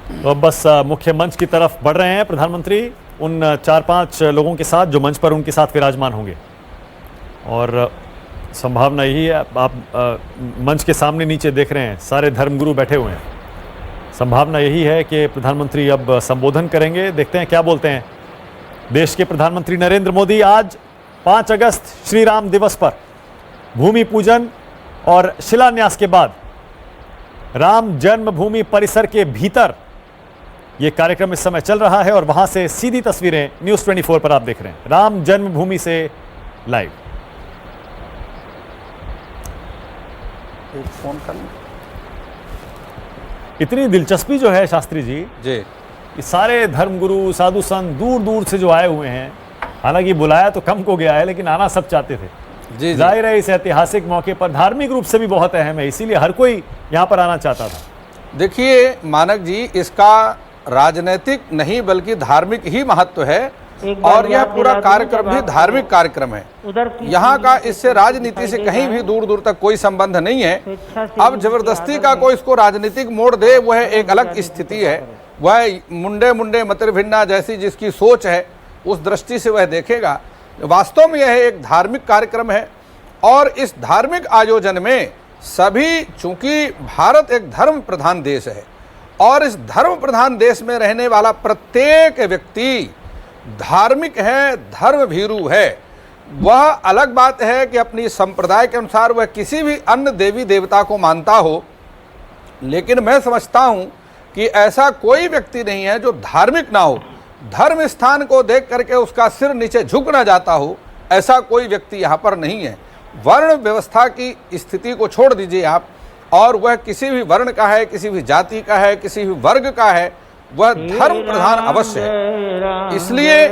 तो अब बस मुख्य मंच की तरफ बढ़ रहे हैं प्रधानमंत्री उन 4-5 लोगों के साथ जो मंच पर उनके साथ विराजमान होंगे। और संभावना यही है, आप मंच के सामने नीचे देख रहे हैं सारे धर्मगुरु बैठे हुए हैं। संभावना यही है कि प्रधानमंत्री अब संबोधन करेंगे। देखते हैं क्या बोलते हैं। देश के प्रधानमंत्री नरेंद्र मोदी आज 5 अगस्त श्री राम दिवस पर भूमि पूजन और शिलान्यास के बाद राम जन्मभूमि परिसर के भीतर यह कार्यक्रम इस समय चल रहा है और वहां से सीधी तस्वीरें न्यूज़ 24 पर आप देख रहे हैं, राम जन्मभूमि से लाइव। एक फोन कर लें। इतनी दिलचस्पी जो है शास्त्री जी, ये सारे धर्मगुरु साधु संत दूर दूर से जो आए हुए हैं, हालांकि बुलाया तो कम को गया है लेकिन आना सब चाहते थे। जाहिर है इस ऐतिहासिक मौके पर धार्मिक रूप से भी बहुत अहम है, इसीलिए हर कोई यहाँ पर आना चाहता था। देखिए मानक जी, इसका राजनीतिक नहीं बल्कि धार्मिक ही महत्व है और यह पूरा कार्यक्रम भी धार्मिक कार्यक्रम है। यहाँ का इससे राजनीति से कहीं भी दूर दूर तक कोई संबंध नहीं है। अब जबरदस्ती का कोई इसको राजनीतिक मोड़ दे वह एक अलग स्थिति है। वह मुंडे मुंडे मतिर भिन्ना जैसी जिसकी सोच है उस दृष्टि से वह देखेगा। वास्तव में यह एक धार्मिक कार्यक्रम है और इस धार्मिक आयोजन में सभी, चूंकि भारत एक धर्म प्रधान देश है और इस धर्म प्रधान देश में रहने वाला प्रत्येक व्यक्ति धार्मिक है, धर्म भीरू है। वह अलग बात है कि अपनी संप्रदाय के अनुसार वह किसी भी अन्य देवी देवता को मानता हो, लेकिन मैं समझता हूं कि ऐसा कोई व्यक्ति नहीं है जो धार्मिक ना हो, धर्म स्थान को देख करके उसका सिर नीचे झुक ना जाता हो, ऐसा कोई व्यक्ति यहाँ पर नहीं है। वर्ण व्यवस्था की स्थिति को छोड़ दीजिए आप, और वह किसी भी वर्ण का है, किसी भी जाति का है, किसी भी वर्ग का है, वह धर्म प्रधान अवश्य है। इसलिए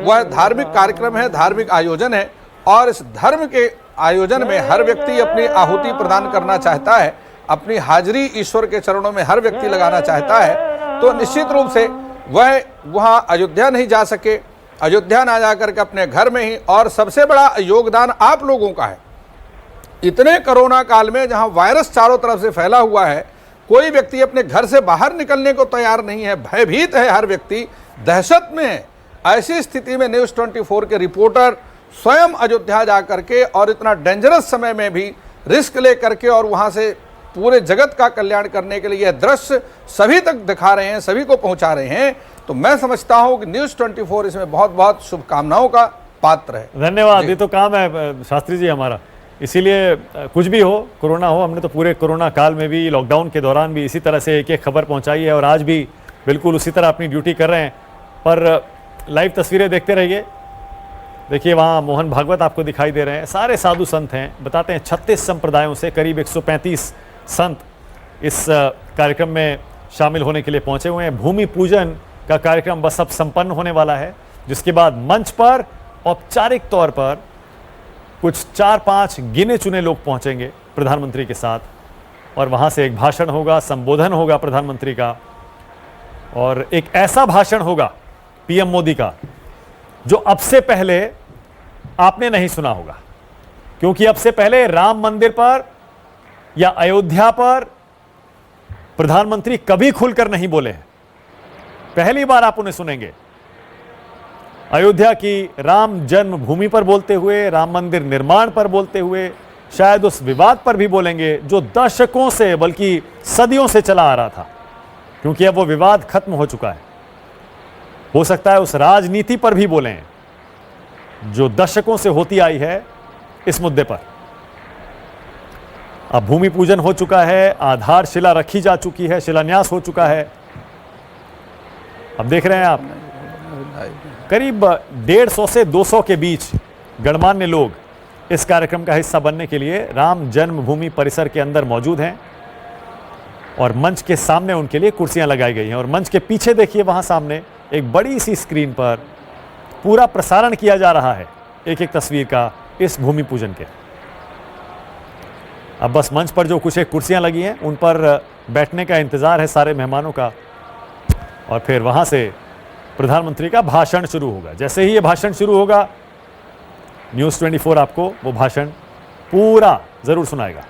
वह धार्मिक कार्यक्रम है, धार्मिक आयोजन है और इस धर्म के आयोजन में हर व्यक्ति अपनी आहुति प्रदान करना चाहता है, अपनी हाजिरी ईश्वर के चरणों में हर व्यक्ति लगाना चाहता है। तो निश्चित रूप से वह वहाँ अयोध्या नहीं जा सके, अयोध्या ना जाकर के अपने घर में ही, और सबसे बड़ा योगदान आप लोगों का है। इतने कोरोना काल में जहाँ वायरस चारों तरफ से फैला हुआ है, कोई व्यक्ति अपने घर से बाहर निकलने को तैयार नहीं है, भयभीत है, हर व्यक्ति दहशत में है। ऐसी स्थिति में न्यूज़ 24 के रिपोर्टर स्वयं अयोध्या जा करके और इतना डेंजरस समय में भी रिस्क ले करके और वहां से पूरे जगत का कल्याण करने के लिए यह दृश्य सभी तक दिखा रहे हैं, सभी को पहुंचा रहे हैं। तो मैं समझता हूं कि न्यूज़ 24 इसमें बहुत बहुत शुभकामनाओं का पात्र है। धन्यवाद। ये तो काम है शास्त्री जी हमारा, इसीलिए कुछ भी हो, कोरोना हो, हमने तो पूरे कोरोना काल में भी, लॉकडाउन के दौरान भी इसी तरह से एक एक खबर पहुंचाई है और आज भी बिल्कुल उसी तरह अपनी ड्यूटी कर रहे हैं। पर लाइव तस्वीरें देखते रहिए। देखिए वहाँ मोहन भागवत आपको दिखाई दे रहे हैं, सारे साधु संत हैं। बताते हैं 36 संप्रदायों से करीब 135 संत इस कार्यक्रम में शामिल होने के लिए पहुंचे हुए हैं। भूमि पूजन का कार्यक्रम बस अब संपन्न होने वाला है, जिसके बाद मंच पर औपचारिक तौर पर कुछ 4-5 गिने चुने लोग पहुंचेंगे प्रधानमंत्री के साथ और वहां से एक भाषण होगा, संबोधन होगा प्रधानमंत्री का, और एक ऐसा भाषण होगा पीएम मोदी का जो अब से पहले आपने नहीं सुना होगा, क्योंकि अब से पहले राम मंदिर पर या अयोध्या पर प्रधानमंत्री कभी खुलकर नहीं बोले हैं। पहली बार आप उन्हें सुनेंगे अयोध्या की राम जन्मभूमि पर बोलते हुए, राम मंदिर निर्माण पर बोलते हुए, शायद उस विवाद पर भी बोलेंगे जो दशकों से बल्कि सदियों से चला आ रहा था, क्योंकि अब वो विवाद खत्म हो चुका है। हो सकता है उस राजनीति पर भी बोलें जो दशकों से होती आई है इस मुद्दे पर। अब भूमि पूजन हो चुका है, आधारशिला रखी जा चुकी है, शिलान्यास हो चुका है। अब देख रहे हैं आप करीब 150 से 200 के बीच गणमान्य लोग इस कार्यक्रम का हिस्सा बनने के लिए राम जन्मभूमि परिसर के अंदर मौजूद हैं और मंच के सामने उनके लिए कुर्सियां लगाई गई हैं। और मंच के पीछे देखिए वहां सामने एक बड़ी सी स्क्रीन पर पूरा प्रसारण किया जा रहा है एक एक तस्वीर का इस भूमि पूजन के। अब बस मंच पर जो कुछ एक कुर्सियां लगी हैं उन पर बैठने का इंतजार है सारे मेहमानों का, और फिर वहां से प्रधानमंत्री का भाषण शुरू होगा। जैसे ही ये भाषण शुरू होगा न्यूज़ 24 आपको वो भाषण पूरा जरूर सुनाएगा।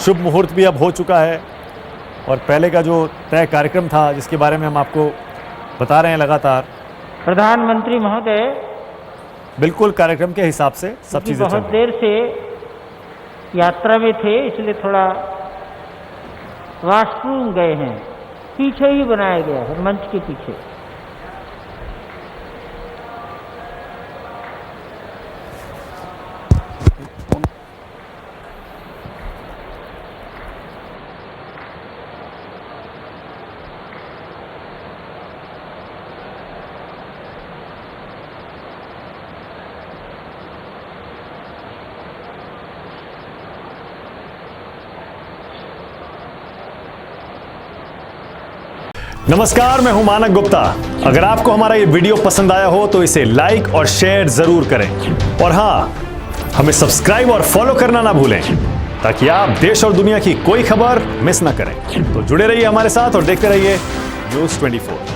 शुभ मुहूर्त भी अब हो चुका है और पहले का जो तय कार्यक्रम था जिसके बारे में हम आपको बता रहे हैं लगातार, प्रधानमंत्री महोदय बिल्कुल कार्यक्रम के हिसाब से सब चीज़ें चल बहुत रही हैं। देर से यात्रा में थे, इसलिए थोड़ा वॉशरूम गए हैं। पीछे ही बनाया गया है, मंच के पीछे। नमस्कार, मैं हूं मानक गुप्ता। अगर आपको हमारा ये वीडियो पसंद आया हो तो इसे लाइक और शेयर जरूर करें और हाँ, हमें सब्सक्राइब और फॉलो करना ना भूलें ताकि आप देश और दुनिया की कोई खबर मिस ना करें। तो जुड़े रहिए हमारे साथ और देखते रहिए न्यूज़ 24।